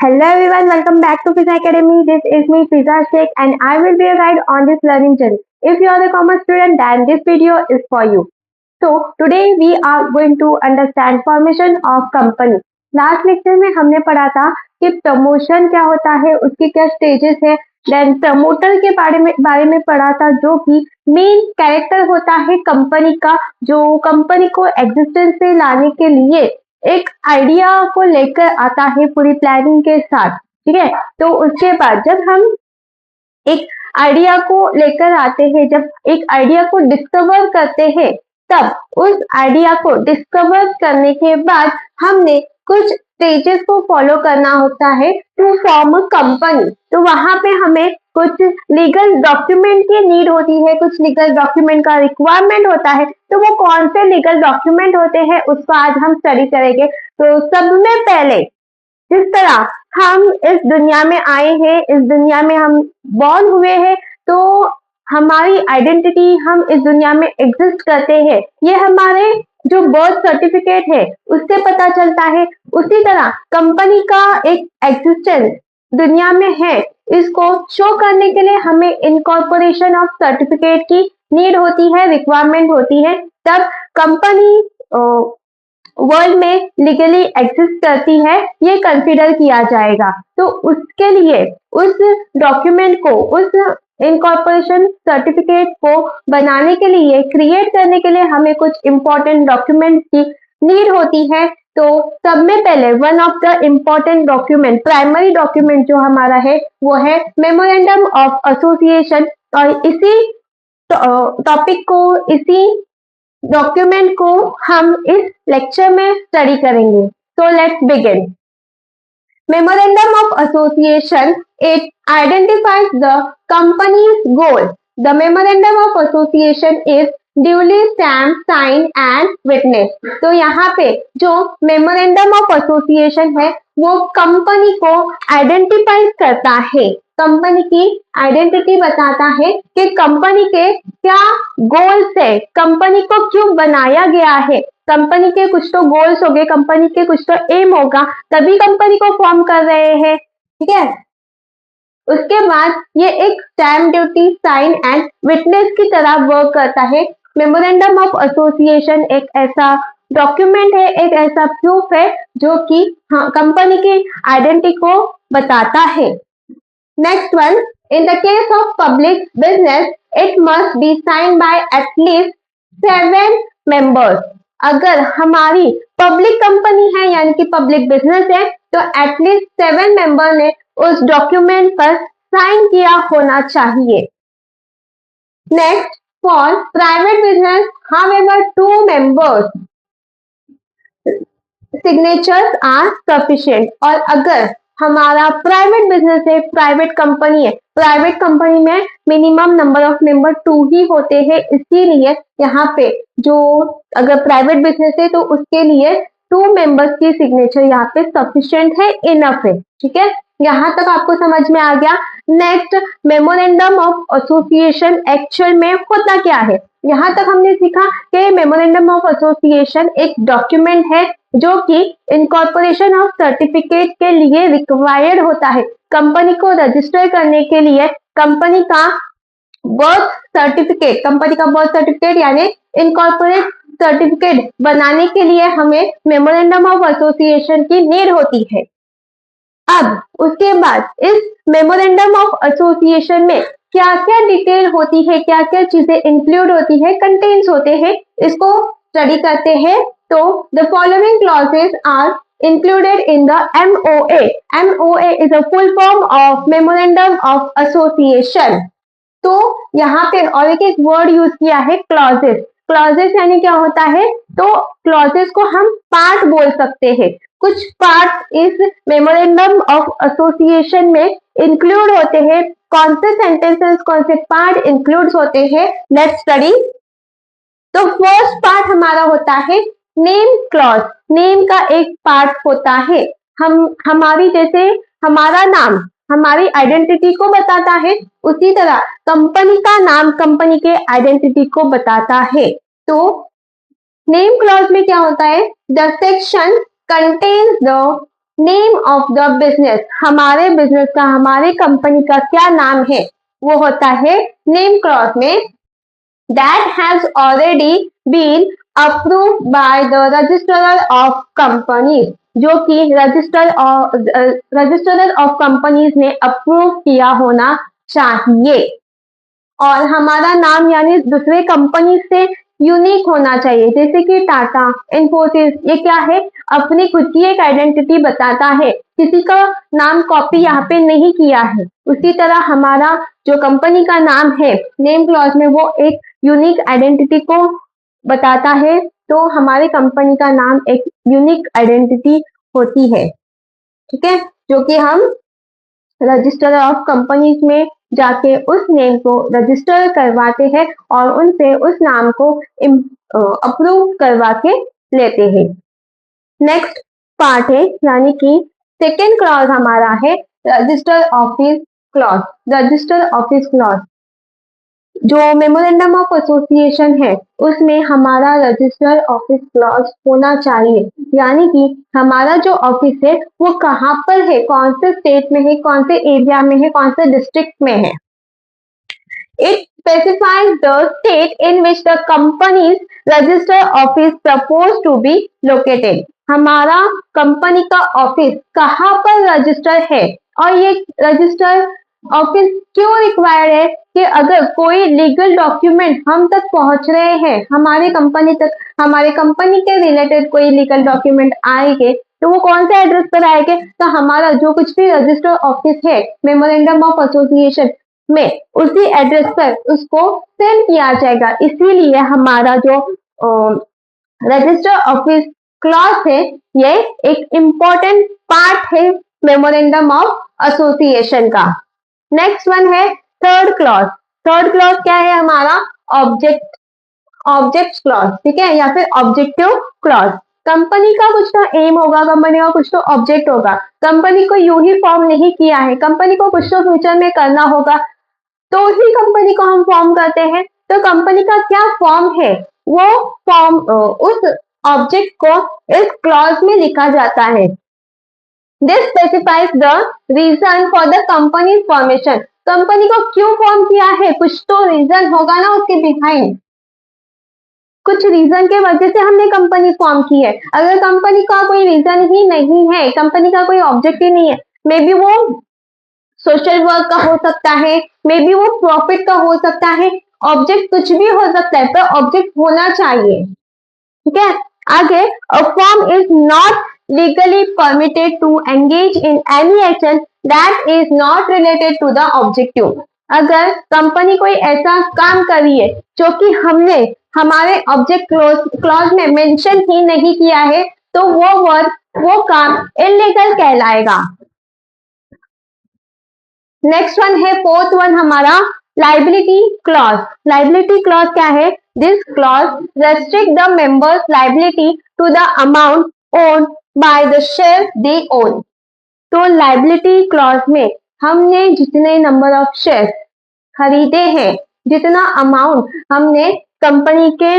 Hello everyone, welcome back to Fiza Academy. This is me Fiza Sheikh and I will be a guide on this learning journey. If you are a commerce student, then this video is for you. So today we are going to understand formation of company. Last lecture में हमने पढ़ा था कि promotion क्या होता है, उसके क्या स्टेजेस है, देन प्रमोटर के बारे में पढ़ा था जो कि मेन कैरेक्टर होता है कंपनी का, जो कंपनी को एग्जिस्टेंस से लाने के लिए एक आइडिया को लेकर आता है पूरी प्लानिंग के साथ। ठीक है, तो उसके बाद जब हम एक आइडिया को लेकर आते हैं, जब एक आइडिया को डिस्कवर करते हैं, तब उस आइडिया को डिस्कवर करने के बाद हमने कुछ स्टेजेस को फॉलो करना होता है टू फॉर्म अ कंपनी। तो वहां पे हमें कुछ लीगल डॉक्यूमेंट की नीड होती है, कुछ लीगल डॉक्यूमेंट का रिक्वायरमेंट होता है। तो वो कौन से लीगल डॉक्यूमेंट होते हैं उसको आज हम स्टडी करेंगे। तो सब में पहले जिस तरह हम इस दुनिया में आए हैं, इस दुनिया में हम बॉर्न हुए हैं, तो हमारी आइडेंटिटी, हम इस दुनिया में एग्जिस्ट करते हैं, ये हमारे जो बर्थ सर्टिफिकेट है उससे पता चलता है। उसी तरह कंपनी का एक एग्जिस्टेंस दुनिया में है, इसको शो करने के लिए हमें इनकॉर्पोरेशन ऑफ सर्टिफिकेट की नीड होती है, रिक्वायरमेंट होती है। तब कंपनी वर्ल्ड में लीगली एग्जिस्ट करती है, ये कंसीडर किया जाएगा। तो उसके लिए उस डॉक्यूमेंट को, उस इनकॉर्पोरेशन सर्टिफिकेट को बनाने के लिए, क्रिएट करने के लिए हमें कुछ इंपॉर्टेंट डॉक्यूमेंट की नीड होती है। तो सब में पहले one of the important document, primary document जो हमारा है वो है मेमोरेंडम ऑफ एसोसिएशन। और इसी टॉपिक को, इसी डॉक्यूमेंट को हम इस लेक्चर में स्टडी करेंगे। So let's begin. Memorandum of Association, it identifies the company's goal. The Memorandum of Association is duly stamped, signed and witnessed. तो यहाँ पे जो Memorandum of Association है वो कंपनी को आइडेंटिफाई करता है, कंपनी की आइडेंटिटी बताता है कि कंपनी के क्या गोल्स है, कंपनी को क्यों बनाया गया है। कंपनी के कुछ तो गोल्स हो गए, कंपनी के कुछ तो एम होगा, तभी कंपनी को फॉर्म कर रहे हैं। ठीक है, उसके बाद ये एक stamp duty, sign and witness की तरह वर्क करता है। मेमोरेंडम ऑफ एसोसिएशन एक ऐसा डॉक्यूमेंट है, एक ऐसा प्रूफ है जो कि कंपनी की आइडेंटिटी को बताता है। Next one, in the case of public business it must be sign by at least 7 members. अगर हमारी पब्लिक कंपनी है यानी कि पब्लिक बिजनेस है, तो एटलीस्ट 7 मेंबर ने उस डॉक्यूमेंट पर साइन किया होना चाहिए। Next, for private business however 2 members signatures are sufficient. और अगर हमारा प्राइवेट बिजनेस है, प्राइवेट कंपनी है, प्राइवेट कंपनी में मिनिमम नंबर ऑफ मेंबर 2 ही होते हैं, इसीलिए यहाँ पे जो अगर प्राइवेट बिजनेस है तो उसके लिए 2 मेंबर्स की सिग्नेचर यहाँ पे सफिशिएंट है, इनफ है। ठीक है, यहाँ तक आपको समझ में आ गया। Next, memorandum of association actual में होता क्या है। यहाँ तक हमने सीखा कि मेमोरेंडम ऑफ एसोसिएशन एक डॉक्यूमेंट है जो कि इनकॉर्पोरेशन ऑफ सर्टिफिकेट के लिए रिक्वायर्ड होता है। कंपनी को रजिस्टर करने के लिए कंपनी का बर्थ सर्टिफिकेट, कंपनी का बर्थ सर्टिफिकेट यानी इनकॉर्पोरेट सर्टिफिकेट बनाने के लिए हमें मेमोरेंडम ऑफ एसोसिएशन की नीड होती है। अब उसके बाद इस मेमोरेंडम ऑफ एसोसिएशन में क्या क्या डिटेल होती है, क्या क्या चीजें इंक्लूड होती है, कंटेंट्स होते हैं, इसको स्टडी करते हैं। तो the following clauses are included in the MOA. MOA is a full form of Memorandum of Association. तो यहाँ पे और एक वर्ड यूज किया है, क्लॉजेस। क्लॉजेस यानी क्या होता है, तो क्लॉजेस को हम पार्ट बोल सकते हैं। कुछ पार्ट इस मेमोरेंडम ऑफ एसोसिएशन में इंक्लूड होते हैं। कौन से सेंटेंसेस, कौन से पार्ट इंक्लूड होते हैं, लेट्स स्टडी। तो फर्स्ट पार्ट हमारा होता है नेम क्लॉज। नेम का एक पार्ट होता है, हमारी जैसे हमारा नाम हमारी आइडेंटिटी को बताता है, उसी तरह कंपनी का नाम कंपनी के आइडेंटिटी को बताता है। तो नेम क्लॉज में क्या होता है, the section contains the name of the business, हमारे बिजनेस का, हमारे कंपनी का क्या नाम है, वो होता है नेम क्लॉज में, that has already been approved by the registrar of companies, जो कि रजिस्ट्रार ऑफ कंपनीज ने अप्रूव किया होना चाहिए। और हमारा नाम यानी दूसरे कंपनी से यूनिक होना चाहिए, जैसे कि टाटा, इन्फोसिस, ये क्या है, अपनी खुद की एक आइडेंटिटी बताता है, किसी का नाम कॉपी यहाँ पे नहीं किया है। उसी तरह हमारा जो कंपनी का नाम है नेम क्लॉज में, वो एक यूनिक आइडेंटिटी को बताता है। तो हमारी कंपनी का नाम एक यूनिक आइडेंटिटी होती है, ठीक है, जो कि हम रजिस्टर ऑफ कंपनीज में जाके उस नेम को रजिस्टर करवाते हैं और उनसे उस नाम को अप्रूव करवा के लेते हैं। नेक्स्ट पार्ट है, यानी कि सेकेंड क्लॉज हमारा है register office clause. Register office clause जो मेमोरेंडम ऑफ एसोसिएशन है, उसमें हमारा रजिस्टर ऑफिस क्लॉज होना चाहिए, यानी कि हमारा जो ऑफिस है वो कहाँ पर है, कौन से स्टेट में है, कौन से एरिया में है, कौन से डिस्ट्रिक्ट में है। It specifies the state in which the company's register office proposed to be located. हमारा कंपनी का ऑफिस कहाँ पर रजिस्टर है, और ये रजिस्टर ऑफिस क्यों रिक्वायर्ड है कि अगर कोई लीगल डॉक्यूमेंट हम तक पहुंच रहे हैं, हमारे कंपनी तक, हमारे कंपनी के रिलेटेड कोई लीगल डॉक्यूमेंट आएंगे, तो वो कौन से एड्रेस पर आएंगे, तो हमारा जो कुछ भी रजिस्टर ऑफिस है मेमोरेंडम ऑफ एसोसिएशन में, उसी एड्रेस पर उसको सेंड किया जाएगा। इसीलिए हमारा जो रजिस्टर ऑफिस क्लॉज है, ये एक इम्पोर्टेंट पार्ट है मेमोरेंडम ऑफ एसोसिएशन का। नेक्स्ट वन है थर्ड क्लॉज। थर्ड क्लॉज क्या है हमारा, ऑब्जेक्ट क्लॉज, ठीक है, या फिर ऑब्जेक्टिव क्लॉज। कंपनी का कुछ तो एम होगा, कंपनी का कुछ तो ऑब्जेक्ट होगा, कंपनी को यूं ही फॉर्म नहीं किया है, कंपनी को कुछ तो फ्यूचर में करना होगा, तो उसी कंपनी को हम फॉर्म करते हैं। तो कंपनी का क्या फॉर्म है, वो फॉर्म उस ऑब्जेक्ट को इस क्लॉज में लिखा जाता है। This specifies the reason for the company formation. Company को क्यों फॉर्म किया है, कुछ तो रीजन होगा ना उसके बिहाइंड, कुछ रीजन के वजह से हमने कंपनी फॉर्म की है। अगर कंपनी का कोई रीजन ही नहीं है, कंपनी का कोई ऑब्जेक्ट ही नहीं है, मे बी वो सोशल वर्क का हो सकता है, मे बी वो प्रॉफिट का हो सकता है, ऑब्जेक्ट कुछ भी हो सकता है, पर ऑब्जेक्ट होना चाहिए, ठीक है। आगे, a firm is not legally permitted to engage in any action that is not related to the objective. अगर कंपनी कोई ऐसा काम कर रही है जो कि हमने हमारे ऑब्जेक्ट क्लॉज में मेंशन ही नहीं किया है, तो वो काम इलीगल कहलाएगा। नेक्स्ट वन है फोर्थ वन हमारा लाइबिलिटी क्लॉज। लाइबिलिटी क्लॉज क्या है, this clause restrict the members liability to the amount owned by the share they own. तो लाइबिलिटी क्लॉज में हमने जितने नंबर ऑफ शेयर खरीदे हैं, जितना अमाउंट हमने कंपनी के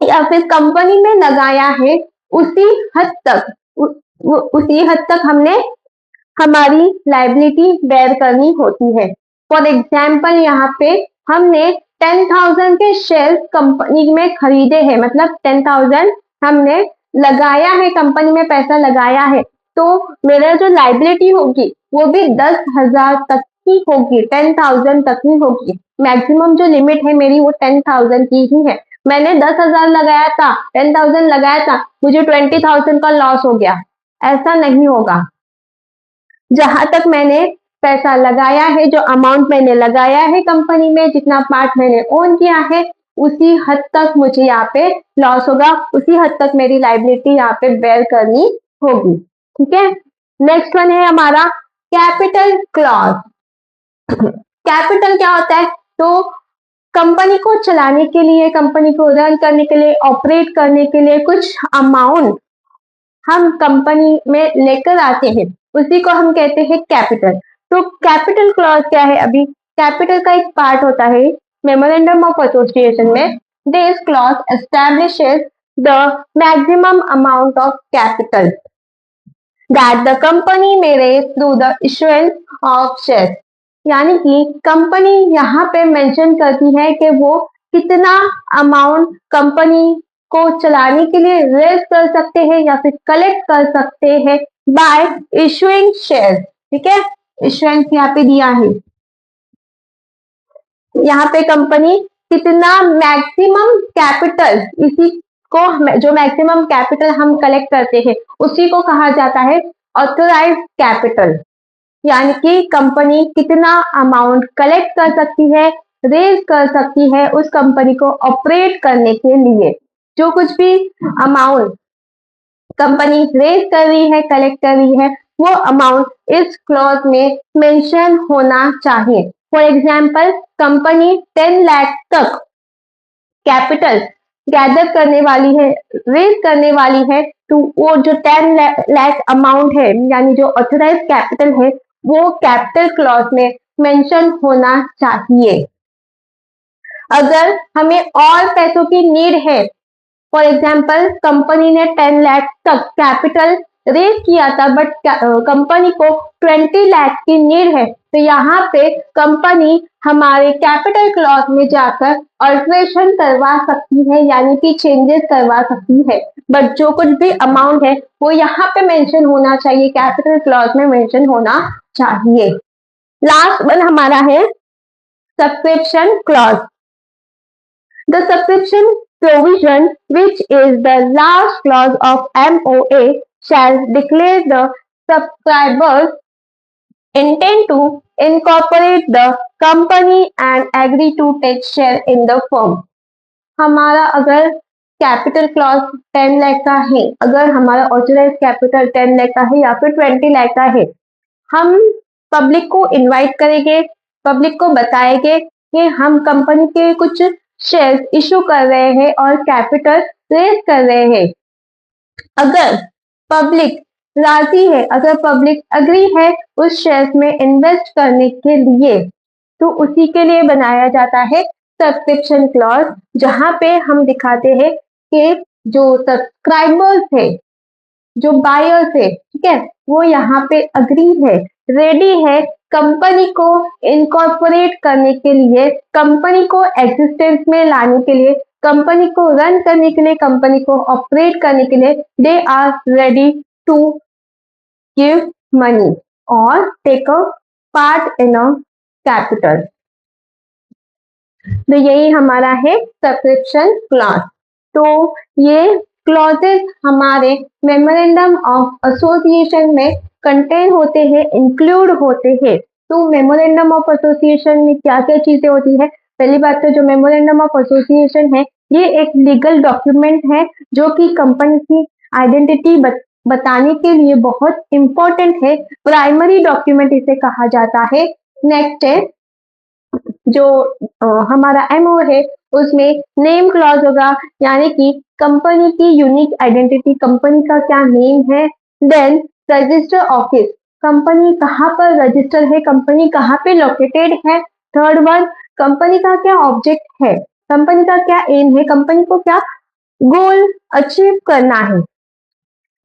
या फिर कंपनी में लगाया है, उसी हद तक हमने हमारी लाइबिलिटी बेयर करनी होती है। फॉर एग्जाम्पल, यहाँ पे हमने 10,000 के शेयर कंपनी में खरीदे हैं, मतलब 10,000 हमने लगाया है, कंपनी में पैसा लगाया है, तो मेरा जो लाइबिलिटी होगी वो भी 10,000 तक की होगी, 10,000 तक ही होगी। मैक्सिमम जो लिमिट है मेरी वो 10,000 की ही है। मैंने 10,000 लगाया था, 10,000 लगाया था, मुझे 20,000 का लॉस हो गया, ऐसा नहीं होगा। जहां तक मैंने पैसा लगाया है, जो अमाउंट मैंने लगाया है कंपनी में, जितना पार्ट मैंने ओन किया है, उसी हद तक मुझे यहाँ पे लॉस होगा, उसी हद तक मेरी लाइबिलिटी यहाँ पे बेयर करनी होगी, ठीक है। नेक्स्ट वन है हमारा कैपिटल क्लॉज। कैपिटल क्या होता है, तो कंपनी को चलाने के लिए, कंपनी को रन करने के लिए, ऑपरेट करने के लिए कुछ अमाउंट हम कंपनी में लेकर आते हैं, उसी को हम कहते हैं कैपिटल। तो कैपिटल क्लॉज क्या है, अभी कैपिटल का एक पार्ट होता है मेमोरेंडम ऑफ एसोसिएशन में। This clause establishes the maximum amount of capital that the company may raise through the issuance of shares। यानी कि कंपनी यहाँ पे मेंशन करती है कि वो कितना अमाउंट कंपनी को चलाने के लिए रेज कर सकते हैं या फिर कलेक्ट कर सकते हैं बाय इशुइंग शेयर। ठीक है, इशुएंस यहाँ पे दिया है, यहाँ पे कंपनी कितना मैक्सिमम कैपिटल, इसी को जो मैक्सिमम कैपिटल हम कलेक्ट करते हैं उसी को कहा जाता है ऑथोराइज कैपिटल। यानी कि कंपनी कितना अमाउंट कलेक्ट कर सकती है, रेज कर सकती है उस कंपनी को ऑपरेट करने के लिए। जो कुछ भी अमाउंट कंपनी रेज कर रही है, कलेक्ट कर रही है, वो अमाउंट इस क्लॉज में मेंशन होना चाहिए। फॉर एग्जाम्पल, कंपनी 10 लाख तक कैपिटल गैदर करने वाली है, रेज करने वाली है, तो वो जो 10 लाख अमाउंट है यानी जो ऑथोराइज कैपिटल है वो कैपिटल क्लॉज में मेंशन होना चाहिए। अगर हमें और पैसों की नीड है, फॉर एग्जाम्पल कंपनी ने 10 लाख तक कैपिटल रेज किया था बट कंपनी को 20 लाख की नीड है, तो यहाँ पे कंपनी हमारे कैपिटल क्लॉज में जाकर अल्टरेशन करवा सकती है यानी कि चेंजेस करवा सकती है। बट जो कुछ भी अमाउंट है वो यहाँ पे मेंशन होना चाहिए, कैपिटल क्लॉज में मेंशन होना चाहिए। लास्ट वन हमारा है subscription clause. The subscription provision, which is the last clause of MOA, shall declare the subscribers intend to incorporate the company and agree to take share in the firm। हमारा अगर capital clause 10 lakh का है, अगर हमारा authorise capital 10 lakh का है या फिर 20 लाख का है, हम पब्लिक को इनवाइट करेंगे, पब्लिक को बताएंगे कि हम कंपनी के कुछ शेयर्स इशू कर रहे हैं और कैपिटल रेज कर रहे हैं। अगर पब्लिक राजी है, अगर पब्लिक अग्री है उस शेयर्स में इन्वेस्ट करने के लिए, तो उसी के लिए बनाया जाता है सब्सक्रिप्शन क्लॉज, जहां पे हम दिखाते हैं कि जो सब्सक्राइबर्स है, जो बायर्स है, ठीक है, वो यहाँ पे अग्री है, रेडी है कंपनी को इनकॉर्पोरेट करने के लिए, कंपनी को एग्जिस्टेंस में लाने के लिए, कंपनी को रन करने के लिए, कंपनी को ऑपरेट करने के लिए, they are ready to give money और take a part in a capital. तो यही हमारा है सब्सक्रिप्शन क्लॉज। तो ये क्लॉजेस हमारे मेमोरेंडम ऑफ एसोसिएशन में कंटेन होते हैं, इंक्लूड होते हैं। तो मेमोरेंडम ऑफ एसोसिएशन में क्या क्या चीजें होती है? पहली बात तो जो मेमोरेंडम ऑफ एसोसिएशन है ये एक लीगल डॉक्यूमेंट है जो कि कंपनी की आइडेंटिटी बताने के लिए बहुत इंपॉर्टेंट है, प्राइमरी डॉक्यूमेंट इसे कहा जाता है। नेक्स्ट है जो हमारा एमओ है उसमें नेम क्लॉज होगा, यानी कि कंपनी की यूनिक आइडेंटिटी, कंपनी का क्या नेम है। देन रजिस्टर ऑफिस, कंपनी कहाँ पर रजिस्टर है, कंपनी कहाँ पे लोकेटेड है। थर्ड वन, कंपनी का क्या ऑब्जेक्ट है, कंपनी का क्या एम है, कंपनी को क्या गोल अचीव करना है।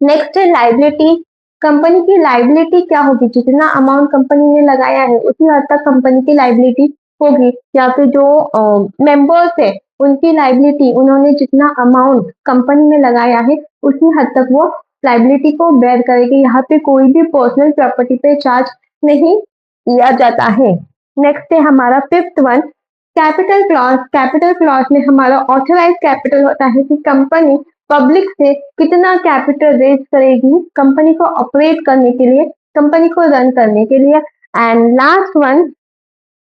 नेक्स्ट है लाइबिलिटी, कंपनी की लाइबिलिटी क्या होगी, जितना अमाउंट कंपनी ने लगाया है उसी हद तक कंपनी की लाइबिलिटी होगी, या फिर जो मेंबर्स है उनकी लाइबिलिटी, उन्होंने जितना अमाउंट कंपनी में लगाया है उसी हद तक वो लाइबिलिटी को बेयर करेगी। यहाँ पे कोई भी पर्सनल प्रॉपर्टी पे चार्ज नहीं लिया जाता है। नेक्स्ट है हमारा fifth one capital clause. Capital clause में हमारा ऑथराइज कैपिटल होता है कि कंपनी पब्लिक से कितना कैपिटल रेज करेगी कंपनी को ऑपरेट करने के लिए, कंपनी को रन करने के लिए। And last one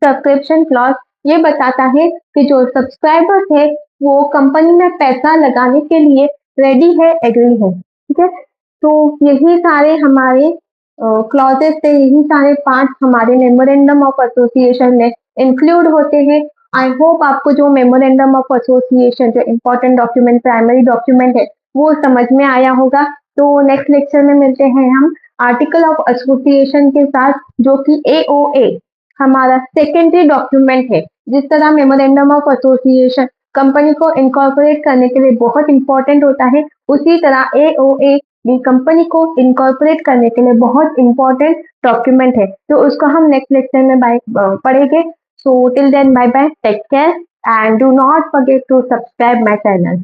subscription clause, ये बताता है कि जो सब्सक्राइबर्स है वो कंपनी में पैसा लगाने के लिए रेडी है, एग्री है। ठीक है, तो यही सारे हमारे क्लॉजेस थे, यही सारे पार्ट हमारे मेमोरेंडम ऑफ एसोसिएशन में इंक्लूड होते हैं। आई होप आपको जो मेमोरेंडम ऑफ एसोसिएशन जो इम्पोर्टेंट डॉक्यूमेंट, प्राइमरी डॉक्यूमेंट है वो समझ में आया होगा। तो नेक्स्ट लेक्चर में मिलते हैं हम आर्टिकल ऑफ एसोसिएशन के साथ, जो कि एओए हमारा सेकेंडरी डॉक्यूमेंट है। जिस तरह मेमोरेंडम ऑफ एसोसिएशन कंपनी को इनकॉर्पोरेट करने के लिए बहुत इंपॉर्टेंट होता है, उसी तरह एओए भी कंपनी को इनकॉर्पोरेट करने के लिए बहुत इंपॉर्टेंट डॉक्यूमेंट है, तो उसको हम नेक्स्ट लेक्चर में पढ़ेंगे। So till then bye bye, take care and do not forget to subscribe my channel.